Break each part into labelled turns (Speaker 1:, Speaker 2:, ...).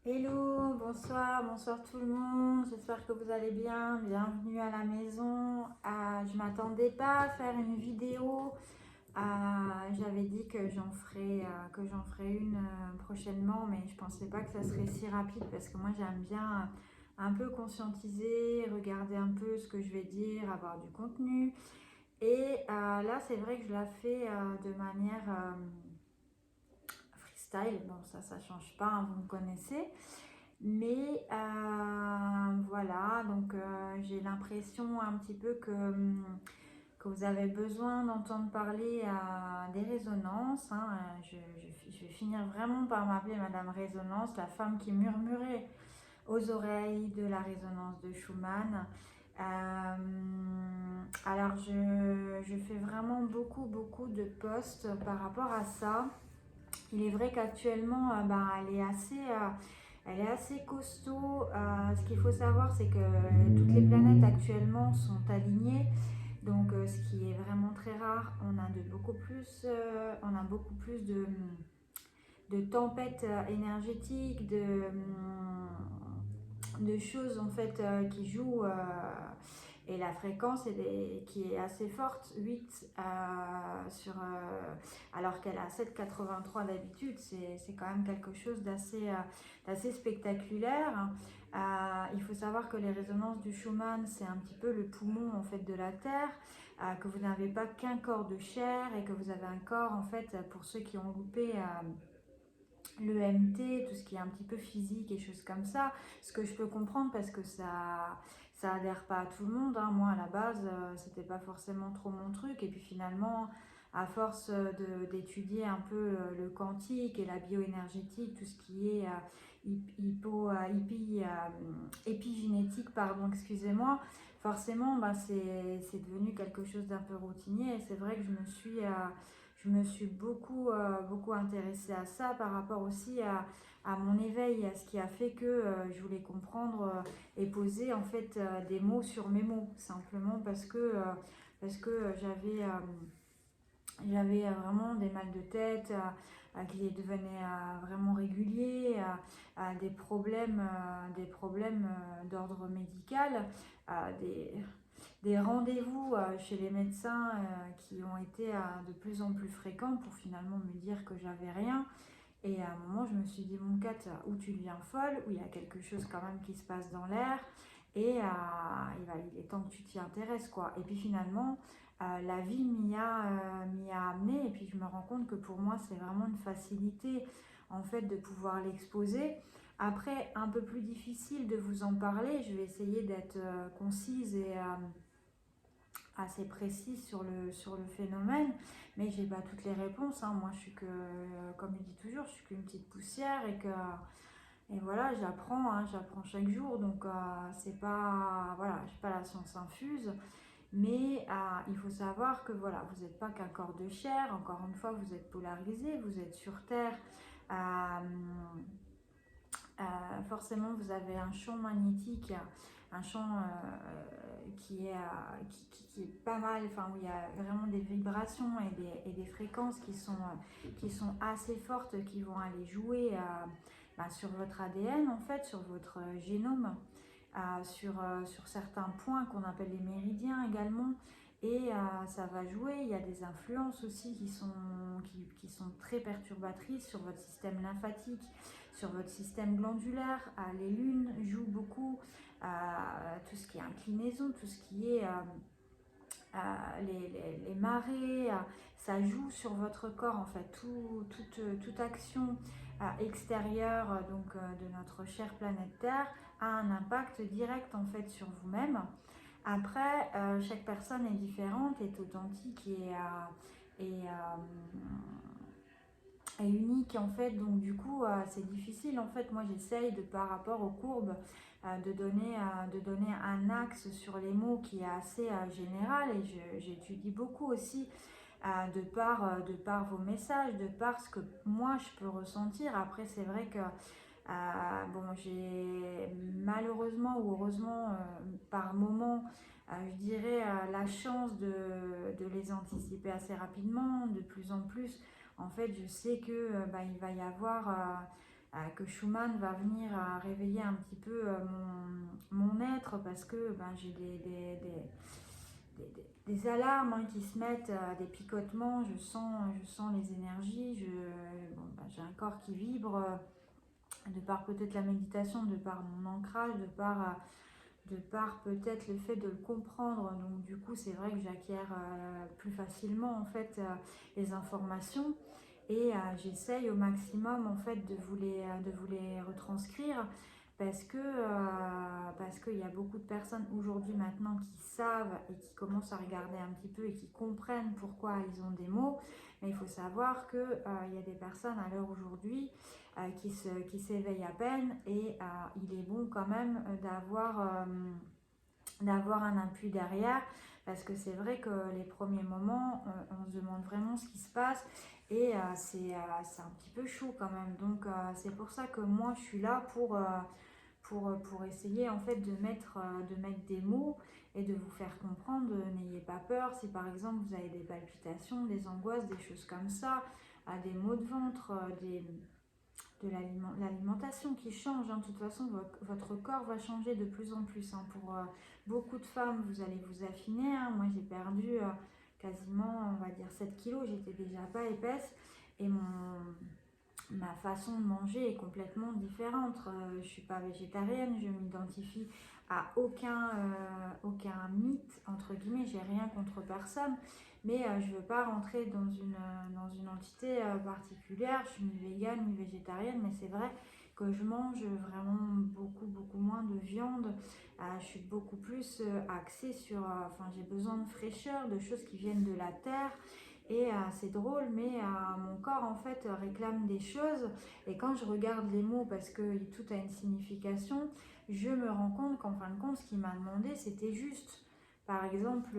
Speaker 1: Hello, bonsoir tout le monde, j'espère que vous allez bien, bienvenue à la maison. Je m'attendais pas à faire une vidéo. J'avais dit que j'en ferais une prochainement, mais je pensais pas que ça serait si rapide parce que moi j'aime bien un peu conscientiser, regarder un peu ce que je vais dire, avoir du contenu. Et là c'est vrai que je la fais de manière freestyle. Bon, ça change pas, hein, vous me connaissez. Mais voilà, donc j'ai l'impression un petit peu que vous avez besoin d'entendre parler à des résonances, hein. Je vais finir vraiment par m'appeler Madame Résonance, la femme qui murmurait aux oreilles de la résonance de Schumann. Alors je fais vraiment beaucoup de posts par rapport à ça. Il est vrai qu'actuellement, elle est assez costaud. Ce qu'il faut savoir, c'est que toutes les planètes actuellement sont alignées. Donc, ce qui est vraiment très rare, on a beaucoup plus de tempêtes énergétiques, de choses en fait qui jouent. Et la fréquence qui est assez forte, 8 alors qu'elle a 7,83 d'habitude, c'est quand même quelque chose d'assez spectaculaire. Il faut savoir que les résonances du Schumann, c'est un petit peu le poumon en fait de la Terre, que vous n'avez pas qu'un corps de chair et que vous avez un corps en fait, pour ceux qui ont loupé l'EMT, tout ce qui est un petit peu physique et choses comme ça, ce que je peux comprendre parce que ça adhère pas à tout le monde, hein. Moi à la base c'était pas forcément trop mon truc, et puis finalement à force d'étudier un peu le quantique et la bioénergétique, tout ce qui est épigénétique, pardon, excusez-moi, forcément c'est devenu quelque chose d'un peu routinier, et c'est vrai que je me suis beaucoup intéressée à ça par rapport aussi à mon éveil, à ce qui a fait que je voulais comprendre et poser en fait des mots sur mes mots, simplement parce que j'avais vraiment des mal de tête qui devenaient vraiment réguliers, des problèmes d'ordre médical, des rendez-vous chez les médecins qui ont été de plus en plus fréquents pour finalement me dire que j'avais rien. Et à un moment, je me suis dit, mon Kat, ou tu deviens folle, ou il y a quelque chose quand même qui se passe dans l'air, et il est temps que tu t'y intéresses, quoi. Et puis finalement, la vie m'y a amené, et puis je me rends compte que pour moi, c'est vraiment une facilité, en fait, de pouvoir l'exposer. Après, un peu plus difficile de vous en parler, je vais essayer d'être concise et assez précise sur le phénomène, mais j'ai pas toutes les réponses, hein. Moi, je suis que, comme je dis toujours, je suis qu'une petite poussière, et voilà, j'apprends, hein, j'apprends chaque jour, donc c'est pas, voilà, j'ai pas la science infuse, mais il faut savoir que voilà, vous n'êtes pas qu'un corps de chair. Encore une fois, vous êtes polarisé, vous êtes sur Terre. euh, Forcément, vous avez un champ magnétique, un champ qui est pas mal, enfin, où il y a vraiment des vibrations et des fréquences qui sont assez fortes, qui vont aller jouer sur votre ADN, en fait, sur votre génome, sur certains points qu'on appelle les méridiens également. Et ça va jouer, il y a des influences aussi qui sont très perturbatrices sur votre système lymphatique, sur votre système glandulaire. Les lunes jouent beaucoup, tout ce qui est inclinaison, tout ce qui est les marées, ça joue sur votre corps en fait. Toute action extérieure de notre chère planète Terre a un impact direct en fait sur vous-même. Après, chaque personne est différente, est authentique et unique en fait, donc du coup c'est difficile en fait. Moi j'essaye de, par rapport aux courbes, de donner un axe sur les mots qui est assez général, et j'étudie beaucoup aussi de par vos messages, de par ce que moi je peux ressentir. Après c'est vrai que bon, j'ai malheureusement ou heureusement par moment, je dirais, la chance de les anticiper assez rapidement, de plus en plus. En fait, je sais que il va y avoir que Schumann va venir réveiller un petit peu mon être, parce que j'ai des alarmes qui se mettent, des picotements, je sens les énergies, j'ai un corps qui vibre, de par peut-être la méditation, de par mon ancrage, de par peut-être le fait de le comprendre. Donc du coup c'est vrai que j'acquiers plus facilement en fait les informations, et j'essaye au maximum en fait de vous les retranscrire, parce qu'il y a beaucoup de personnes aujourd'hui maintenant qui savent et qui commencent à regarder un petit peu et qui comprennent pourquoi ils ont des mots. Mais il faut savoir que il y a des personnes à l'heure aujourd'hui qui s'éveillent à peine, et il est bon quand même d'avoir un appui derrière, parce que c'est vrai que les premiers moments on se demande vraiment ce qui se passe, et c'est un petit peu chaud quand même. Donc c'est pour ça que moi je suis là pour essayer en fait de mettre des mots et de vous faire comprendre. N'ayez pas peur si par exemple vous avez des palpitations, des angoisses, des choses comme ça, des maux de ventre, de l'alimentation qui change. De toute façon, votre corps va changer de plus en plus. Pour beaucoup de femmes, vous allez vous affiner. Moi, j'ai perdu quasiment, on va dire, 7 kilos. J'étais déjà pas épaisse, et ma façon de manger est complètement différente. Je ne suis pas végétarienne, je m'identifie à aucun mythe, entre guillemets. J'ai rien contre personne, mais je ne veux pas rentrer dans une entité particulière. Je suis ni végane ni végétarienne, mais c'est vrai que je mange vraiment beaucoup moins de viande. Je suis beaucoup plus axée sur, j'ai besoin de fraîcheur, de choses qui viennent de la terre. Et c'est drôle, mais mon corps en fait réclame des choses, et quand je regarde les mots, parce que tout a une signification, je me rends compte qu'en fin de compte ce qu'il m'a demandé c'était juste. Par exemple,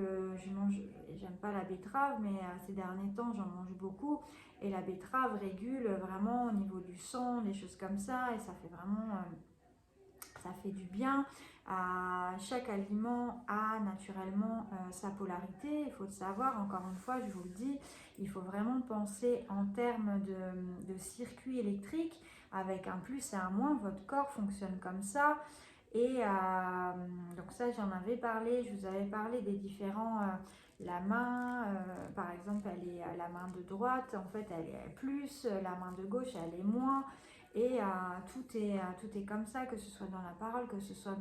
Speaker 1: j'aime pas la betterave, mais ces derniers temps j'en mange beaucoup, et la betterave régule vraiment au niveau du sang, des choses comme ça, et ça fait vraiment ça fait du bien. Chaque aliment a naturellement sa polarité, il faut le savoir. Encore une fois, je vous le dis, il faut vraiment penser en termes de circuit électrique, avec un plus et un moins. Votre corps fonctionne comme ça. Et donc ça, j'en avais parlé, je vous avais parlé des différents... la main, par exemple, elle est la main de droite, en fait, elle est plus, la main de gauche, elle est moins. Et tout est comme ça, que ce soit dans la parole, que ce soit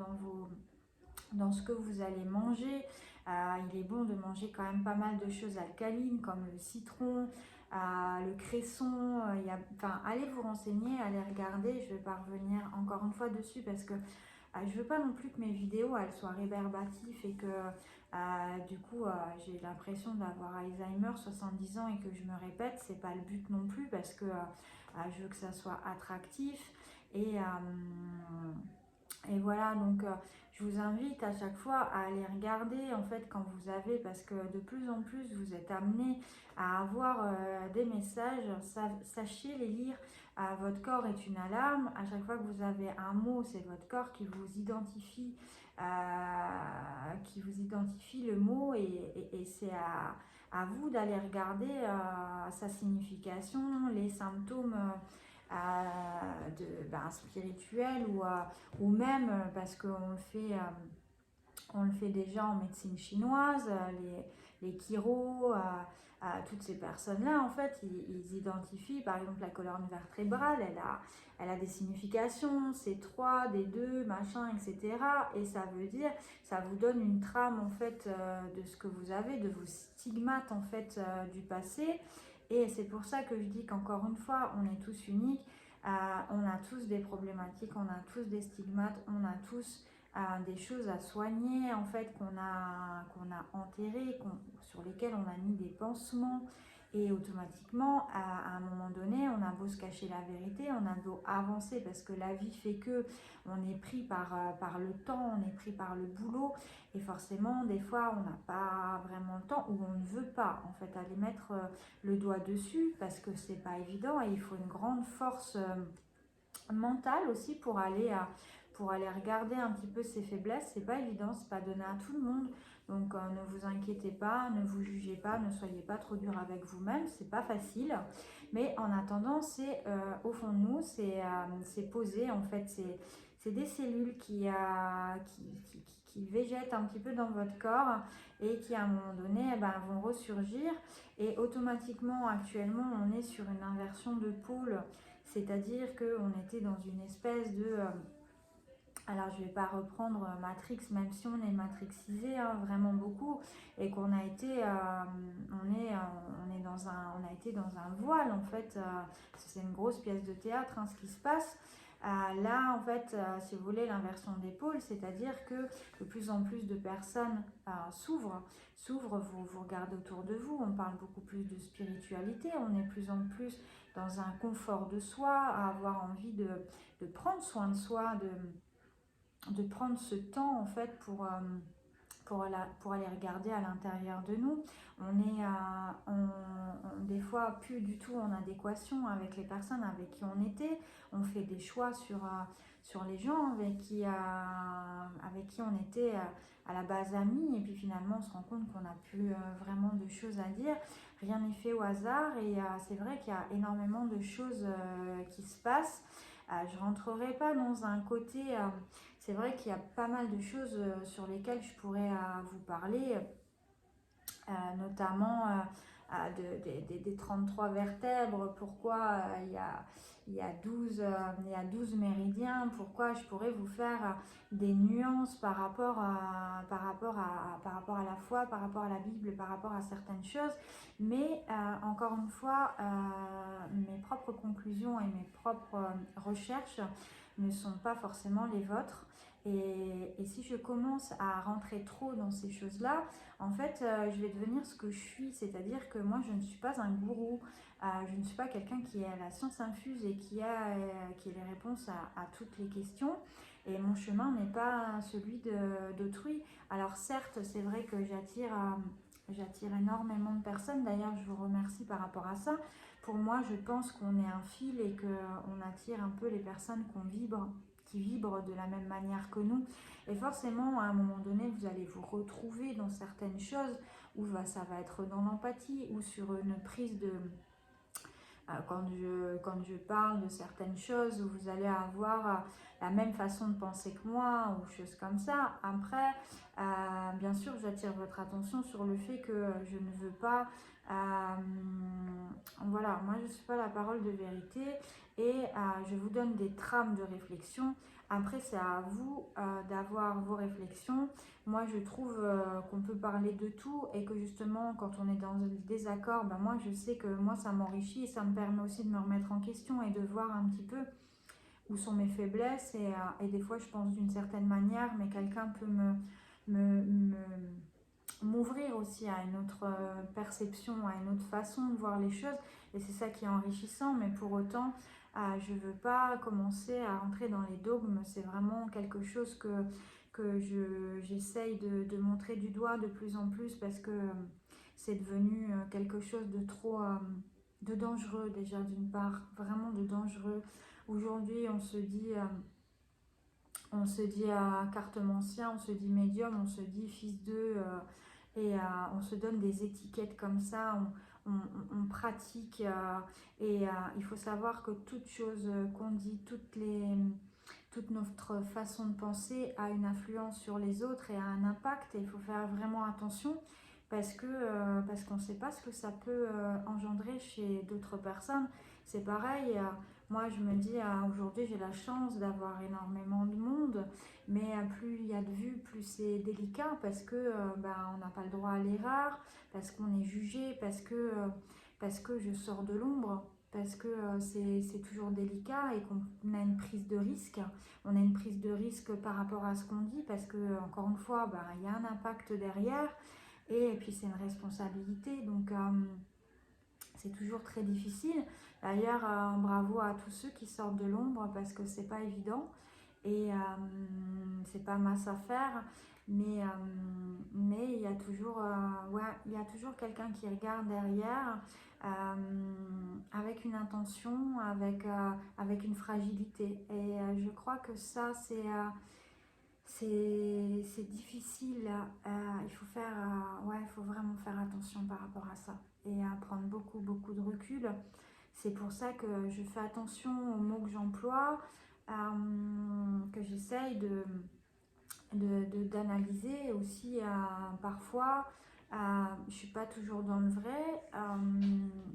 Speaker 1: dans ce que vous allez manger. Il est bon de manger quand même pas mal de choses alcalines, comme le citron, le cresson. Allez vous renseigner, allez regarder. Je ne vais pas revenir encore une fois dessus, parce que je ne veux pas non plus que mes vidéos elles soient réverbatives, et que du coup j'ai l'impression d'avoir Alzheimer, 70 ans, et que je me répète. C'est pas le but non plus, parce que je veux que ça soit attractif, et voilà. Donc je vous invite à chaque fois à aller regarder en fait quand vous avez, parce que de plus en plus vous êtes amené à avoir des messages. Sachez les lire. Votre corps est une alarme. À chaque fois que vous avez un mot, c'est votre corps qui vous identifie le mot, et c'est à vous d'aller regarder sa signification, les symptômes spirituels, ou même parce qu'on le fait déjà en médecine chinoise, les chiros, toutes ces personnes-là, en fait, ils identifient, par exemple, la colonne vertébrale, elle a des significations, C3, D2, machin, etc. Et ça veut dire, ça vous donne une trame, en fait, de ce que vous avez, de vos stigmates, en fait, du passé. Et c'est pour ça que je dis qu'encore une fois, on est tous uniques, on a tous des problématiques, on a tous des stigmates, on a tous des choses à soigner, en fait, qu'on a enterrées, sur lesquelles on a mis des pansements, et automatiquement à un moment donné on a beau se cacher la vérité, on a beau avancer, parce que la vie fait que on est pris par le temps, on est pris par le boulot, et forcément des fois on n'a pas vraiment le temps, ou on ne veut pas en fait aller mettre le doigt dessus, parce que c'est pas évident, et il faut une grande force mentale aussi pour aller regarder un petit peu ses faiblesses. C'est pas évident, c'est pas donné à tout le monde. Donc ne vous inquiétez pas, ne vous jugez pas, ne soyez pas trop dur avec vous-même, c'est pas facile. Mais en attendant, c'est au fond de nous, c'est posé, en fait, c'est des cellules qui végètent un petit peu dans votre corps et qui, à un moment donné, eh ben, vont ressurgir. Et automatiquement, actuellement, on est sur une inversion de pôle, c'est-à-dire qu'on était dans une espèce de... alors, je ne vais pas reprendre Matrix, même si on est matrixisé hein, vraiment beaucoup et qu'on a été, on est dans on a été dans un voile en fait. C'est une grosse pièce de théâtre, hein, ce qui se passe. Là, en fait, si vous voulez, l'inversion des pôles, c'est-à-dire que de plus en plus de personnes s'ouvrent. Vous regardez autour de vous, on parle beaucoup plus de spiritualité, on est de plus en plus dans un confort de soi, à avoir envie de prendre soin de soi, de prendre ce temps en fait pour aller regarder à l'intérieur de nous. On est des fois plus du tout en adéquation avec les personnes avec qui on était. On fait des choix sur les gens avec qui on était à la base amis et puis finalement on se rend compte qu'on n'a plus vraiment de choses à dire. Rien n'est fait au hasard et c'est vrai qu'il y a énormément de choses qui se passent. Je ne rentrerai pas dans un côté... c'est vrai qu'il y a pas mal de choses sur lesquelles je pourrais vous parler, notamment des 33 vertèbres, pourquoi il y a 12 méridiens, pourquoi je pourrais vous faire des nuances par rapport à la foi, par rapport à la Bible, par rapport à certaines choses. Mais encore une fois, mes propres conclusions et mes propres recherches ne sont pas forcément les vôtres. Et si je commence à rentrer trop dans ces choses-là, en fait, je vais devenir ce que je suis. C'est-à-dire que moi, je ne suis pas un gourou. Je ne suis pas quelqu'un qui a la science infuse et qui a les réponses à toutes les questions. Et mon chemin n'est pas celui d'autrui. Alors certes, c'est vrai que j'attire énormément de personnes. D'ailleurs, je vous remercie par rapport à ça. Pour moi, je pense qu'on est un fil et qu'on attire un peu les personnes qui vibrent de la même manière que nous. Et forcément, à un moment donné, vous allez vous retrouver dans certaines choses où ça va être dans l'empathie ou sur une prise de... quand je parle de certaines choses où vous allez avoir la même façon de penser que moi ou choses comme ça. Après, bien sûr, j'attire votre attention sur le fait que je ne veux pas... voilà, moi je ne suis pas la parole de vérité et je vous donne des trames de réflexion. Après, c'est à vous d'avoir vos réflexions. Moi, je trouve qu'on peut parler de tout et que justement, quand on est dans le désaccord, ben moi, je sais que moi, ça m'enrichit et ça me permet aussi de me remettre en question et de voir un petit peu où sont mes faiblesses. Et des fois, je pense d'une certaine manière, mais quelqu'un peut m'ouvrir aussi à une autre perception, à une autre façon de voir les choses. Et c'est ça qui est enrichissant, mais pour autant, je ne veux pas commencer à rentrer dans les dogmes. C'est vraiment quelque chose que j'essaye de montrer du doigt de plus en plus parce que c'est devenu quelque chose de trop de dangereux déjà d'une part, vraiment de dangereux. Aujourd'hui, on se dit cartomancien, on se dit médium, on se dit fils d'eux et on se donne des étiquettes comme ça, on pratique et il faut savoir que toute chose qu'on dit, toute notre façon de penser a une influence sur les autres et a un impact et il faut faire vraiment attention parce qu'on ne sait pas ce que ça peut engendrer chez d'autres personnes. C'est pareil, moi je me dis aujourd'hui j'ai la chance d'avoir énormément de monde, mais plus il y a de vues, plus c'est délicat parce que on n'a pas le droit à l'erreur, parce qu'on est jugé, parce que je sors de l'ombre. Parce que c'est toujours délicat et qu'on a une prise de risque. On a une prise de risque par rapport à ce qu'on dit parce que, encore une fois, il y a un impact derrière et puis c'est une responsabilité. Donc, c'est toujours très difficile. D'ailleurs, bravo à tous ceux qui sortent de l'ombre parce que c'est pas évident et c'est pas masse à faire. Mais il y a toujours, il y a toujours quelqu'un qui regarde derrière avec une intention, avec une fragilité. Et je crois que ça, c'est difficile. Il faut vraiment faire attention par rapport à ça et à prendre beaucoup, beaucoup de recul. C'est pour ça que je fais attention aux mots que j'emploie, que j'essaye d'analyser aussi parfois. Je ne suis pas toujours dans le vrai.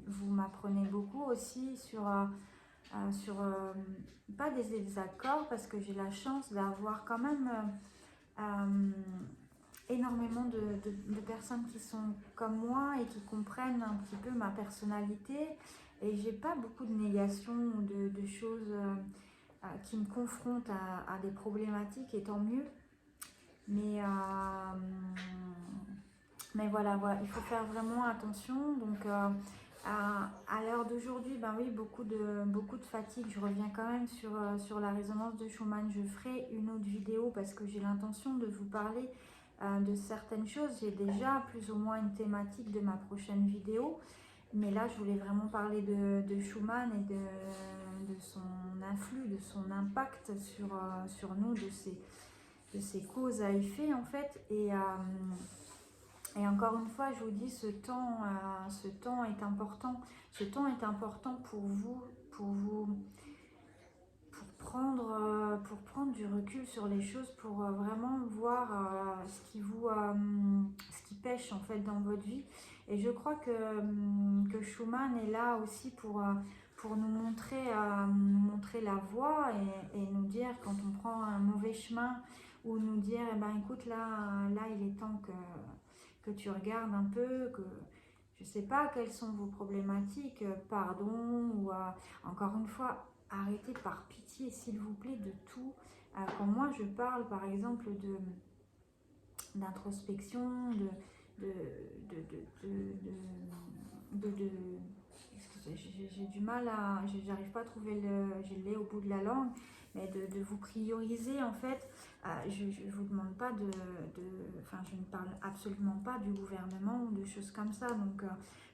Speaker 1: Vous m'apprenez beaucoup aussi sur pas des désaccords, parce que j'ai la chance d'avoir quand même énormément de personnes qui sont comme moi et qui comprennent un petit peu ma personnalité, et j'ai pas beaucoup de négations ou de choses qui me confrontent à des problématiques, et tant mieux. Mais, mais voilà, il faut faire vraiment attention. Donc à l'heure d'aujourd'hui, ben oui, beaucoup de fatigue. Je reviens quand même sur la résonance de Schumann. Je ferai une autre vidéo parce que j'ai l'intention de vous parler de certaines choses. J'ai déjà plus ou moins une thématique de ma prochaine vidéo. Mais là, je voulais vraiment parler de Schumann et de son influx, de son impact sur nous, de ses causes à effet en fait. Et encore une fois, je vous dis, ce temps est important. Ce temps est important pour vous, pour prendre du recul sur les choses, pour vraiment voir ce qui pêche en fait dans votre vie. Et je crois que Schumann est là aussi pour nous montrer la voie, et nous dire quand on prend un mauvais chemin, ou nous dire, eh ben, écoute, là il est temps que tu regardes un peu, que je sais pas quelles sont vos problématiques, pardon, ou encore une fois, arrêtez par pitié, s'il vous plaît, de tout. Quand moi je parle par exemple d'introspection, de, j'ai du mal j'arrive pas à trouver j'ai le lait au bout de la langue, mais de vous prioriser en fait. Je ne vous demande pas enfin, je ne parle absolument pas du gouvernement ou de choses comme ça, donc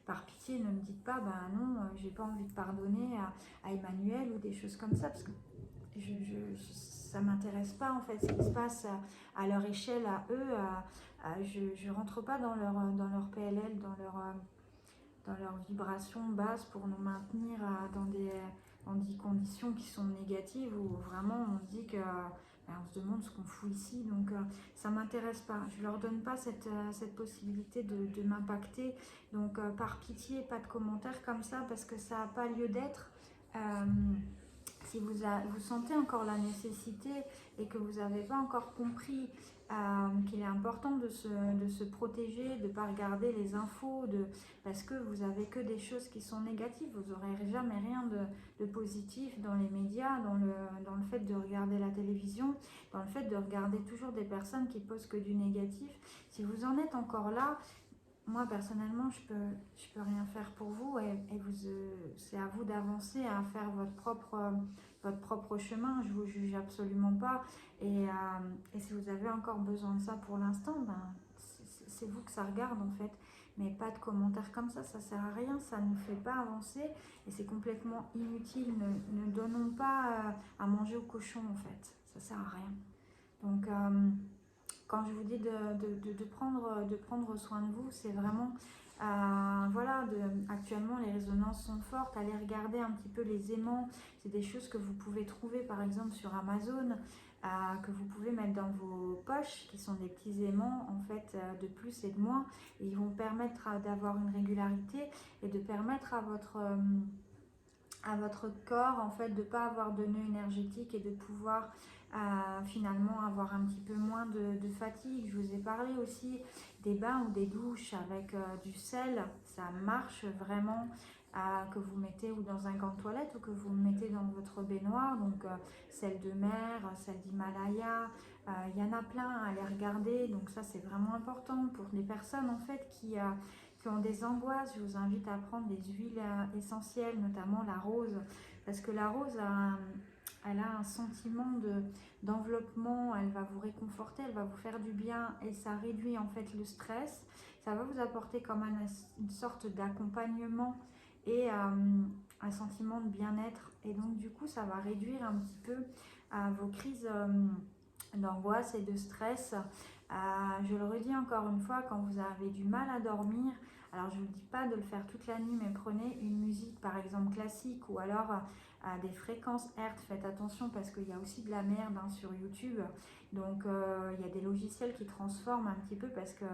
Speaker 1: par pitié, ne me dites pas, ben non, j'ai pas envie de pardonner à Emmanuel ou des choses comme ça, parce que ça m'intéresse pas en fait ce qui se passe à leur échelle, à eux. Je rentre pas dans leur PLL, dans leur vibration basse pour nous maintenir dans des conditions qui sont négatives, où vraiment on se dit que on se demande ce qu'on fout ici. Donc ça m'intéresse pas, je leur donne pas cette possibilité de m'impacter. Donc par pitié, pas de commentaires comme ça, parce que ça n'a pas lieu d'être. Si vous sentez encore la nécessité et que vous n'avez pas encore compris qu'il est important de se protéger, de ne pas regarder les infos, parce que vous n'avez que des choses qui sont négatives, vous n'aurez jamais rien de positif dans les médias, dans le fait de regarder la télévision, dans le fait de regarder toujours des personnes qui posent que du négatif. Si vous en êtes encore là, moi personnellement je peux rien faire pour vous, et c'est à vous d'avancer, à faire votre propre chemin. Je vous juge absolument pas, et si vous avez encore besoin de ça pour l'instant, ben c'est vous que ça regarde en fait. Mais pas de commentaires comme ça sert à rien, ça ne nous fait pas avancer, et c'est complètement inutile. Ne donnons pas à manger au cochon en fait, ça sert à rien. Donc quand je vous dis de prendre soin de vous, c'est vraiment, voilà, actuellement les résonances sont fortes. Allez regarder un petit peu les aimants, c'est des choses que vous pouvez trouver par exemple sur Amazon, que vous pouvez mettre dans vos poches, qui sont des petits aimants en fait, de plus et de moins, et ils vont permettre d'avoir une régularité, et de permettre à votre corps en fait de ne pas avoir de nœud énergétique, et de pouvoir finalement avoir un petit peu moins de fatigue. Je vous ai parlé aussi des bains ou des douches avec du sel, ça marche vraiment, que vous mettez ou dans un gant de toilette, ou que vous mettez dans votre baignoire. Donc sel de mer, sel d'Himalaya, il y en a plein à aller regarder. Donc ça c'est vraiment important pour les personnes en fait qui ont des angoisses. Je vous invite à prendre des huiles essentielles, notamment la rose, parce que la rose elle a un sentiment d'enveloppement, elle va vous réconforter, elle va vous faire du bien, et ça réduit en fait le stress. Ça va vous apporter quand même une sorte d'accompagnement, et un sentiment de bien-être, et donc du coup ça va réduire un petit peu vos crises d'angoisse et de stress. Je le redis encore une fois, quand vous avez du mal à dormir, Alors je ne vous dis pas de le faire toute la nuit, mais prenez une musique par exemple classique ou alors à des fréquences Hertz. Faites attention parce qu'il y a aussi de la merde hein, sur YouTube. Donc il y a des logiciels qui transforment un petit peu parce que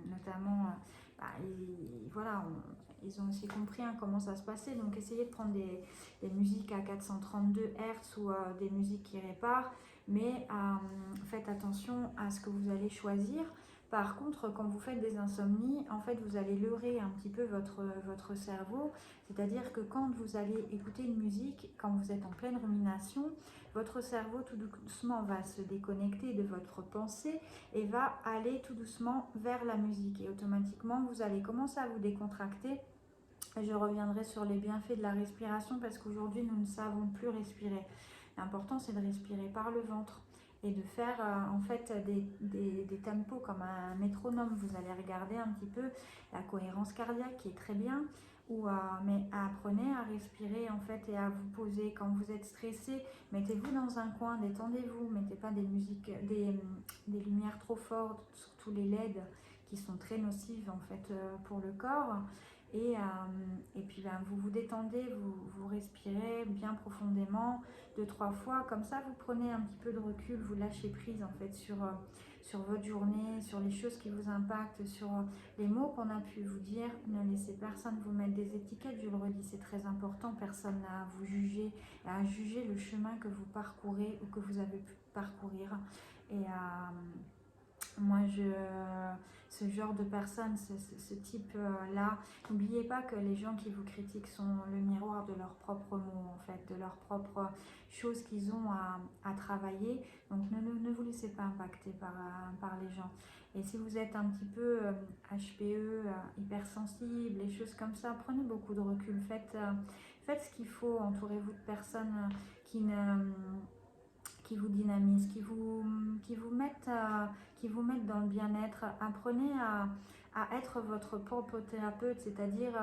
Speaker 1: notamment, voilà, ils ont aussi compris hein, comment ça se passait. Donc essayez de prendre des musiques à 432 Hertz ou des musiques qui réparent. Mais faites attention à ce que vous allez choisir. Par contre, quand vous faites des insomnies, en fait, vous allez leurrer un petit peu votre cerveau. C'est-à-dire que quand vous allez écouter une musique, quand vous êtes en pleine rumination, votre cerveau tout doucement va se déconnecter de votre pensée et va aller tout doucement vers la musique. Et automatiquement, vous allez commencer à vous décontracter. Je reviendrai sur les bienfaits de la respiration parce qu'aujourd'hui, nous ne savons plus respirer. L'important, c'est de respirer par le ventre et de faire en fait des tempos comme un métronome. Vous allez regarder un petit peu la cohérence cardiaque qui est très bien. Mais apprenez à respirer en fait et à vous poser quand vous êtes stressé. Mettez-vous dans un coin, détendez-vous. Mettez pas des musiques, des lumières trop fortes, surtout les LED qui sont très nocives en fait pour le corps. Et puis vous vous détendez, vous respirez bien profondément 2-3 fois, comme ça vous prenez un petit peu de recul, vous lâchez prise en fait sur votre journée, sur les choses qui vous impactent, sur les mots qu'on a pu vous dire. Ne laissez personne vous mettre des étiquettes, je le redis, c'est très important, personne n'a à vous juger, à juger le chemin que vous parcourez ou que vous avez pu parcourir. Et moi, ce genre de personnes, ce type-là, n'oubliez pas que les gens qui vous critiquent sont le miroir de leurs propres mots, en fait, de leurs propres choses qu'ils ont à travailler. Donc, ne vous laissez pas impacter par les gens. Et si vous êtes un petit peu HPE, hypersensible, les choses comme ça, prenez beaucoup de recul. Faites ce qu'il faut, entourez-vous de personnes qui vous dynamisent, qui vous mettent dans le bien-être. Apprenez à être votre propre thérapeute, c'est-à-dire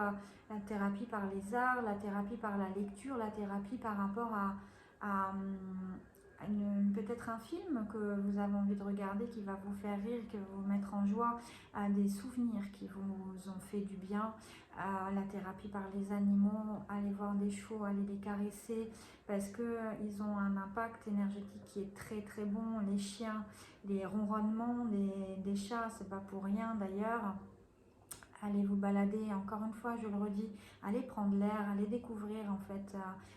Speaker 1: la thérapie par les arts, la thérapie par la lecture, la thérapie par rapport à peut-être un film que vous avez envie de regarder qui va vous faire rire, qui va vous mettre en joie, à des souvenirs qui vous ont fait du bien, la thérapie par les animaux, aller voir des chevaux, aller les caresser, parce qu'ils ont un impact énergétique qui est très très bon. Les chiens, les ronronnements des chats, c'est pas pour rien d'ailleurs. Allez vous balader, encore une fois je le redis, allez prendre l'air, allez découvrir en fait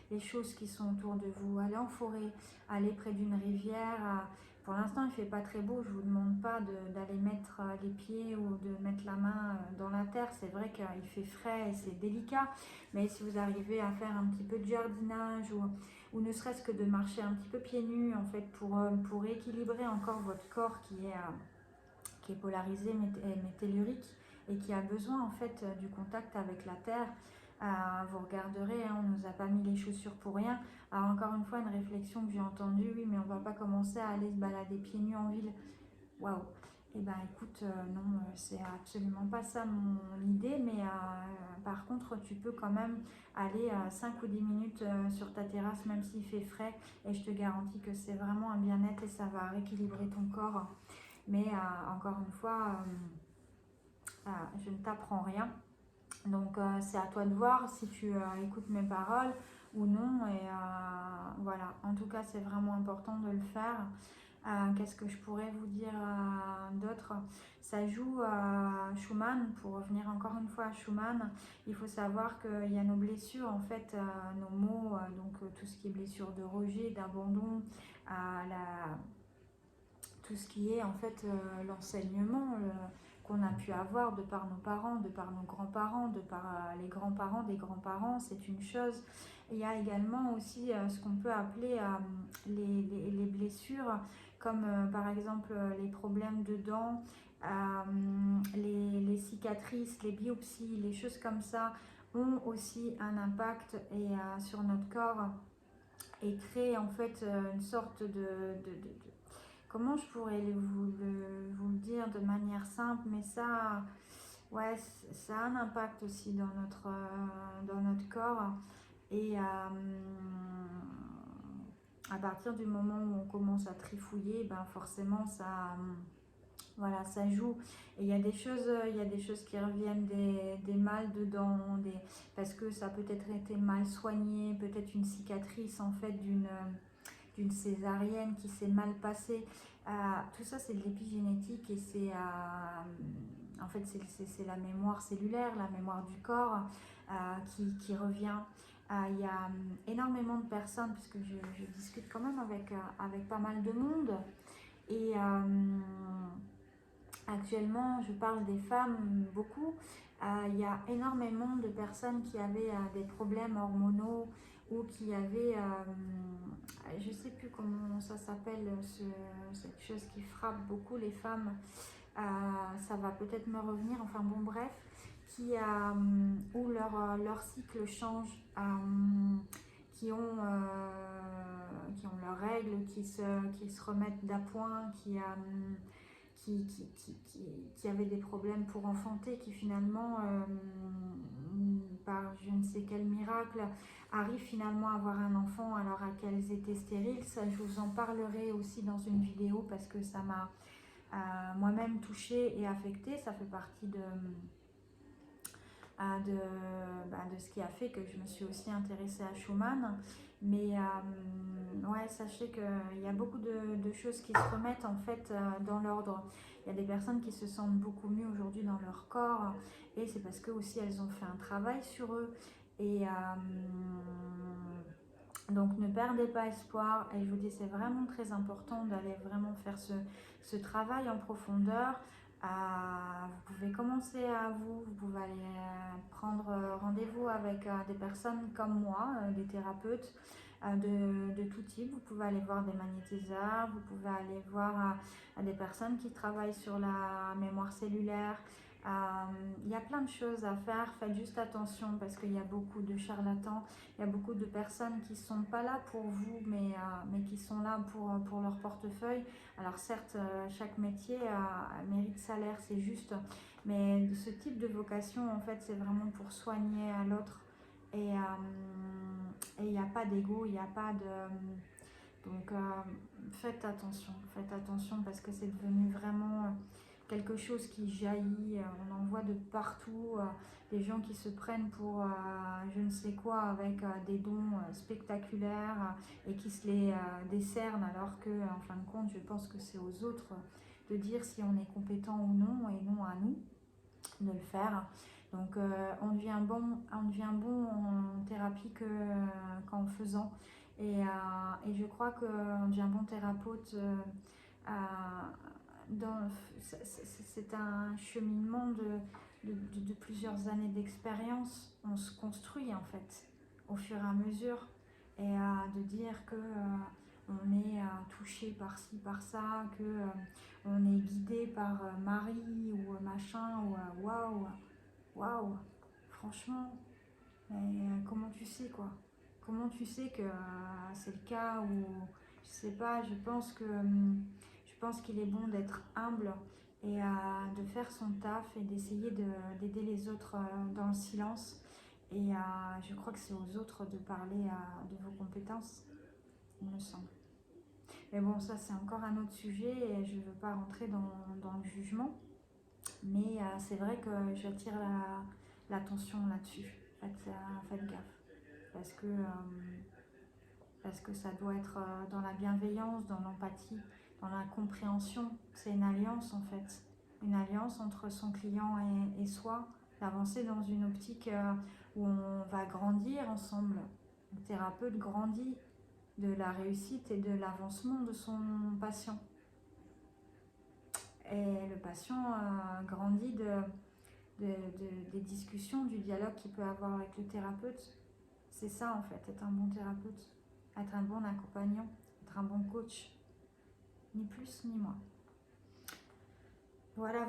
Speaker 1: les choses qui sont autour de vous, allez en forêt, allez près d'une rivière. Pour l'instant il fait pas très beau, je vous demande pas d'aller mettre les pieds ou de mettre la main dans la terre, c'est vrai qu'il fait frais et c'est délicat, mais si vous arrivez à faire un petit peu de jardinage ou ne serait-ce que de marcher un petit peu pieds nus en fait pour équilibrer encore votre corps qui est polarisé et métellurique et qui a besoin en fait du contact avec la terre. Vous regarderez, hein, on ne nous a pas mis les chaussures pour rien. Alors encore une fois, une réflexion que j'ai entendue, oui, mais on va pas commencer à aller se balader pieds nus en ville. Waouh. Eh ben écoute, non, c'est absolument pas ça mon idée, mais par contre, tu peux quand même aller 5 ou 10 minutes sur ta terrasse, même s'il fait frais, et je te garantis que c'est vraiment un bien-être et ça va rééquilibrer ton corps. Mais encore une fois, je ne t'apprends rien. Donc c'est à toi de voir si tu écoutes mes paroles ou non. Et voilà, en tout cas c'est vraiment important de le faire. Qu'est-ce que je pourrais vous dire d'autre? Ça joue à Schumann, pour revenir encore une fois à Schumann, il faut savoir qu'il y a nos blessures, en fait, nos maux, donc tout ce qui est blessure de rejet, d'abandon, tout ce qui est en fait l'enseignement qu'on a pu avoir de par nos parents, de par nos grands-parents, de par les grands-parents des grands-parents, c'est une chose. Il y a également aussi ce qu'on peut appeler les blessures, comme par exemple les problèmes de dents, les cicatrices, les biopsies, les choses comme ça ont aussi un impact sur notre corps et créent en fait une sorte comment je pourrais vous le dire de manière simple, mais ça, ouais, ça a un impact aussi dans notre corps. Et à partir du moment où on commence à trifouiller, ben forcément Voilà, ça joue. Et il y a des choses qui reviennent, des mal dedans, parce que ça a peut-être été mal soigné, peut-être une cicatrice en fait d'une césarienne qui s'est mal passée. Tout ça, c'est de l'épigénétique et en fait, c'est la mémoire cellulaire, la mémoire du corps qui revient. Il y a énormément de personnes, puisque je discute quand même avec pas mal de monde. Et actuellement, je parle des femmes beaucoup. Il y a énormément de personnes qui avaient des problèmes hormonaux ou qui avaient, je ne sais plus comment ça s'appelle, cette chose qui frappe beaucoup les femmes. Ça va peut-être me revenir, enfin bon bref, où leur cycle change, qui ont leurs règles, qui se remettent d'appoint, qui avaient des problèmes pour enfanter, qui finalement, par je ne sais quel miracle, arrivent finalement à avoir un enfant alors qu'elles étaient stériles. Ça, je vous en parlerai aussi dans une vidéo parce que ça m'a moi-même touchée et affectée. Ça fait partie de ce qui a fait que je me suis aussi intéressée à Schumann. Mais ouais, sachez qu'il y a beaucoup de choses qui se remettent en fait dans l'ordre. Il y a des personnes qui se sentent beaucoup mieux aujourd'hui dans leur corps et c'est parce que aussi elles ont fait un travail sur eux. Et donc ne perdez pas espoir et je vous dis c'est vraiment très important d'aller vraiment faire ce travail en profondeur. Vous pouvez commencer vous pouvez aller prendre rendez-vous avec des personnes comme moi, des thérapeutes de tout type. Vous pouvez aller voir des magnétiseurs, vous pouvez aller voir des personnes qui travaillent sur la mémoire cellulaire. Il y a plein de choses à faire, faites juste attention parce qu'il y a beaucoup de charlatans, il y a beaucoup de personnes qui ne sont pas là pour vous mais qui sont là pour leur portefeuille. Alors certes, chaque métier mérite salaire, c'est juste, mais ce type de vocation en fait c'est vraiment pour soigner l'autre et il n'y a pas d'ego, il n'y a pas de... Donc faites attention parce que c'est devenu vraiment quelque chose qui jaillit, on en voit de partout, des gens qui se prennent pour je ne sais quoi avec des dons spectaculaires et qui se les décernent alors que en fin de compte je pense que c'est aux autres de dire si on est compétent ou non et non à nous de le faire. Donc on devient bon en thérapie qu'en faisant et je crois qu'on devient bon thérapeute c'est un cheminement de plusieurs années d'expérience. On se construit en fait au fur et à mesure et de dire que on est touché par ci, par ça, que on est guidé par Marie ou machin ou waouh, franchement, mais comment tu sais quoi? Comment tu sais que c'est le cas ou je sais pas, je pense qu'il est bon d'être humble et de faire son taf et d'essayer d'aider les autres dans le silence. Et je crois que c'est aux autres de parler de vos compétences, il me semble. Mais bon, ça c'est encore un autre sujet et je ne veux pas rentrer dans le jugement. Mais c'est vrai que j'attire l'attention là-dessus. Faites gaffe. Parce que ça doit être dans la bienveillance, dans l'empathie, dans la compréhension. C'est une alliance en fait. Une alliance entre son client et soi. D'avancer dans une optique où on va grandir ensemble. Le thérapeute grandit de la réussite et de l'avancement de son patient. Et le patient grandit des discussions, du dialogue qu'il peut avoir avec le thérapeute. C'est ça en fait, être un bon thérapeute, être un bon accompagnant, être un bon coach. Ni plus ni moins. Voilà.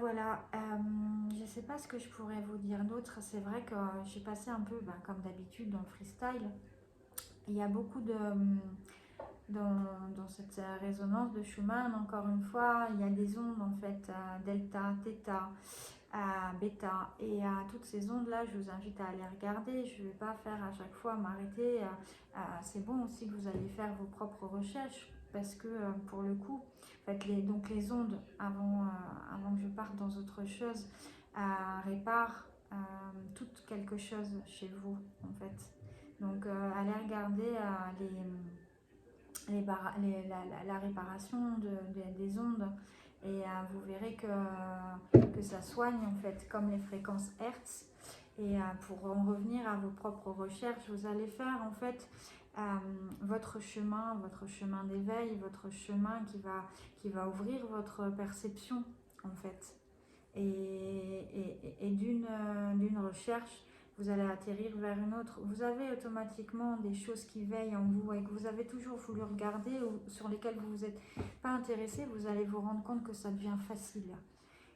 Speaker 1: Je ne sais pas ce que je pourrais vous dire d'autre. C'est vrai que j'ai passé un peu, comme d'habitude, dans le freestyle. Il y a beaucoup dans cette résonance de Schumann, encore une fois, il y a des ondes en fait, delta, theta, bêta. Et toutes ces ondes-là, je vous invite à aller regarder. Je ne vais pas faire à chaque fois m'arrêter. C'est bon aussi que vous allez faire vos propres recherches. parce que pour le coup, en fait, donc les ondes, avant que je parte dans autre chose, réparent tout quelque chose chez vous, en fait. Donc, allez regarder la réparation des ondes et vous verrez que ça soigne, en fait, comme les fréquences Hertz. Et pour en revenir à vos propres recherches, vous allez faire, en fait, votre chemin d'éveil, votre chemin qui va ouvrir votre perception, en fait. Et d'une recherche, vous allez atterrir vers une autre. Vous avez automatiquement des choses qui veillent en vous et que vous avez toujours voulu regarder ou sur lesquelles vous vous êtes pas intéressé. Vous allez vous rendre compte que ça devient facile.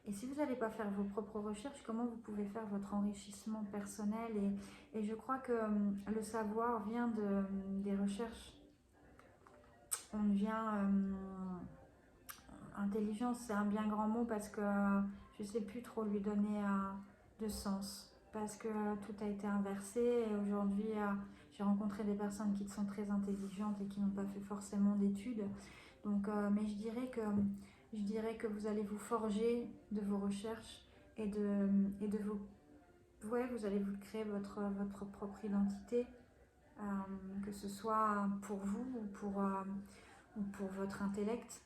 Speaker 1: Et si vous n'allez pas faire vos propres recherches, comment vous pouvez faire votre enrichissement personnel? Et je crois que le savoir vient des recherches. On vient... intelligence, c'est un bien grand mot parce que je ne sais plus trop lui donner de sens. Parce que tout a été inversé et aujourd'hui, j'ai rencontré des personnes qui sont très intelligentes et qui n'ont pas fait forcément d'études. Donc, mais je dirais que vous allez vous forger de vos recherches et de vos... Ouais, vous allez vous créer votre propre identité, que ce soit pour vous ou pour votre intellect.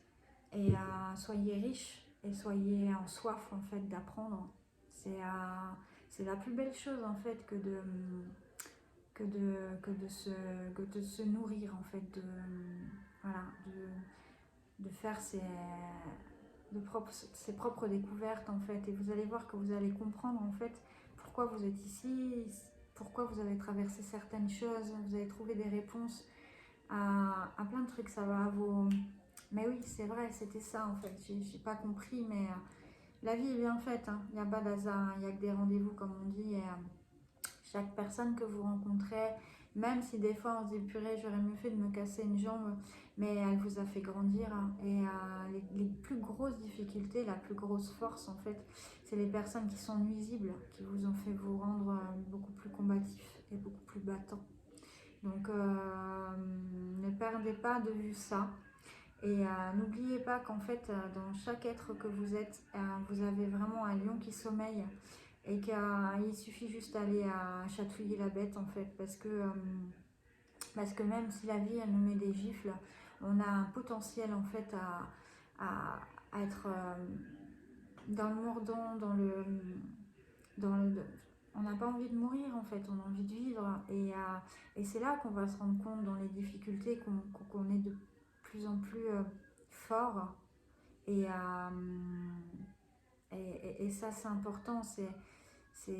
Speaker 1: Et soyez riche et soyez en soif, en fait, d'apprendre. C'est la plus belle chose, en fait, que de se nourrir, en fait, voilà, de faire ses propres découvertes, en fait. Et vous allez voir que vous allez comprendre, en fait, pourquoi vous êtes ici, pourquoi vous avez traversé certaines choses. Vous allez trouver des réponses à plein de trucs. Ça va vous... Mais oui, c'est vrai, c'était ça, en fait. J'ai pas compris, mais la vie est bien faite, hein. Il n'y a pas d'hasard, il n'y a que des rendez-vous, comme on dit. Et chaque personne que vous rencontrez, même si des fois on se dit purée, j'aurais mieux fait de me casser une jambe, mais elle vous a fait grandir, hein. Et les plus grosses difficultés, la plus grosse force, en fait, c'est les personnes qui sont nuisibles, qui vous ont fait vous rendre beaucoup plus combatif et beaucoup plus battant. Donc ne perdez pas de vue ça. Et n'oubliez pas qu'en fait, dans chaque être que vous êtes, vous avez vraiment un lion qui sommeille et qu'il suffit juste d'aller chatouiller la bête, en fait, parce que même si la vie, elle nous met des gifles, on a un potentiel, en fait, à être dans le mordant, on n'a pas envie de mourir, en fait, on a envie de vivre. Et c'est là qu'on va se rendre compte, dans les difficultés, qu'on est de plus en plus fort. Et ça, c'est important. C'est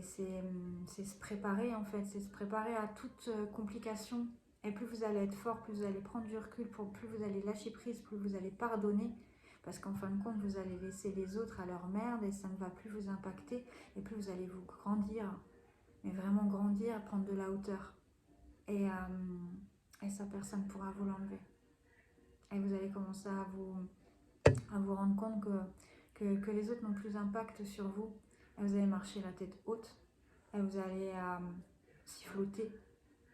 Speaker 1: se préparer, en fait. C'est se préparer à toute complication. Et plus vous allez être fort, plus vous allez prendre du recul, plus vous allez lâcher prise, plus vous allez pardonner. Parce qu'en fin de compte, vous allez laisser les autres à leur merde et ça ne va plus vous impacter. Et plus vous allez vous grandir, mais vraiment grandir, prendre de la hauteur. Et ça, personne ne pourra vous l'enlever. Et vous allez commencer à vous rendre compte que les autres n'ont plus d'impact sur vous. Et vous allez marcher la tête haute. Et vous allez s'y flotter.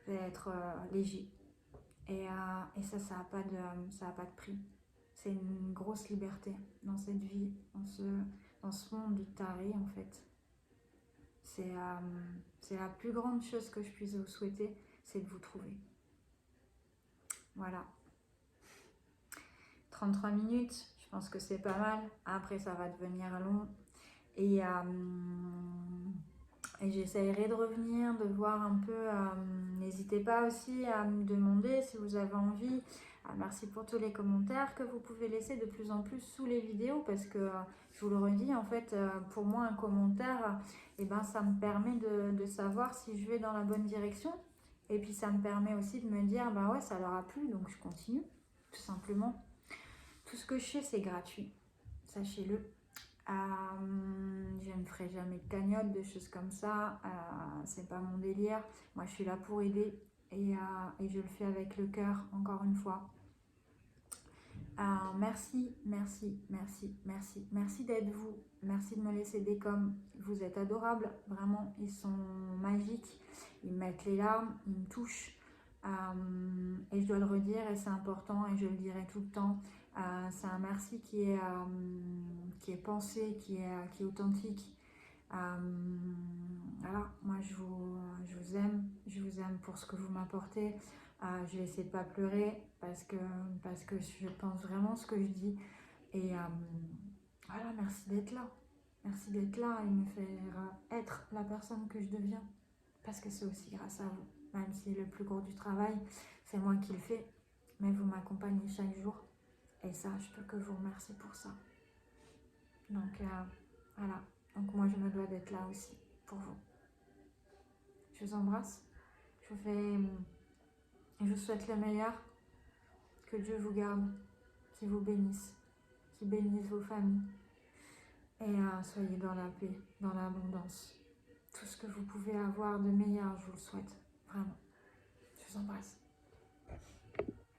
Speaker 1: Vous allez être léger. Et ça, ça n'a pas de prix. C'est une grosse liberté dans cette vie, dans ce monde de taré, en fait. C'est la plus grande chose que je puisse vous souhaiter, c'est de vous trouver. Voilà. 33 minutes, je pense que c'est pas mal. Après, ça va devenir long. Et j'essayerai de revenir, de voir un peu. N'hésitez pas aussi à me demander si vous avez envie. Merci pour tous les commentaires que vous pouvez laisser de plus en plus sous les vidéos, parce que je vous le redis, en fait, pour moi, un commentaire, ça me permet de savoir si je vais dans la bonne direction. Et puis ça me permet aussi de me dire, bah ouais, ça leur a plu, donc je continue, tout simplement. Tout ce que je fais, c'est gratuit, sachez-le. Je ne ferai jamais de cagnotte, de choses comme ça, c'est pas mon délire. Moi, je suis là pour aider et je le fais avec le cœur, encore une fois. Merci d'être vous. Merci de me laisser des coms. Vous êtes adorables, vraiment. Ils sont magiques. Ils me mettent les larmes, ils me touchent. Et je dois le redire, et c'est important, et je le dirai tout le temps. C'est un merci qui est pensé, qui est authentique. Voilà, moi je vous aime pour ce que vous m'apportez. Je vais essayer de pas pleurer parce que je pense vraiment ce que je dis. Et voilà, merci d'être là. Merci d'être là et me faire être la personne que je deviens. Parce que c'est aussi grâce à vous. Même si le plus gros du travail, c'est moi qui le fais. Mais vous m'accompagnez chaque jour. Et ça, je peux que vous remercier pour ça. Donc voilà. Donc moi, je me dois d'être là aussi pour vous. Je vous embrasse. Je vous souhaite le meilleur. Que Dieu vous garde, qu'il vous bénisse, qu'il bénisse vos familles. Et soyez dans la paix, dans l'abondance. Tout ce que vous pouvez avoir de meilleur, je vous le souhaite. Vraiment. Je vous embrasse.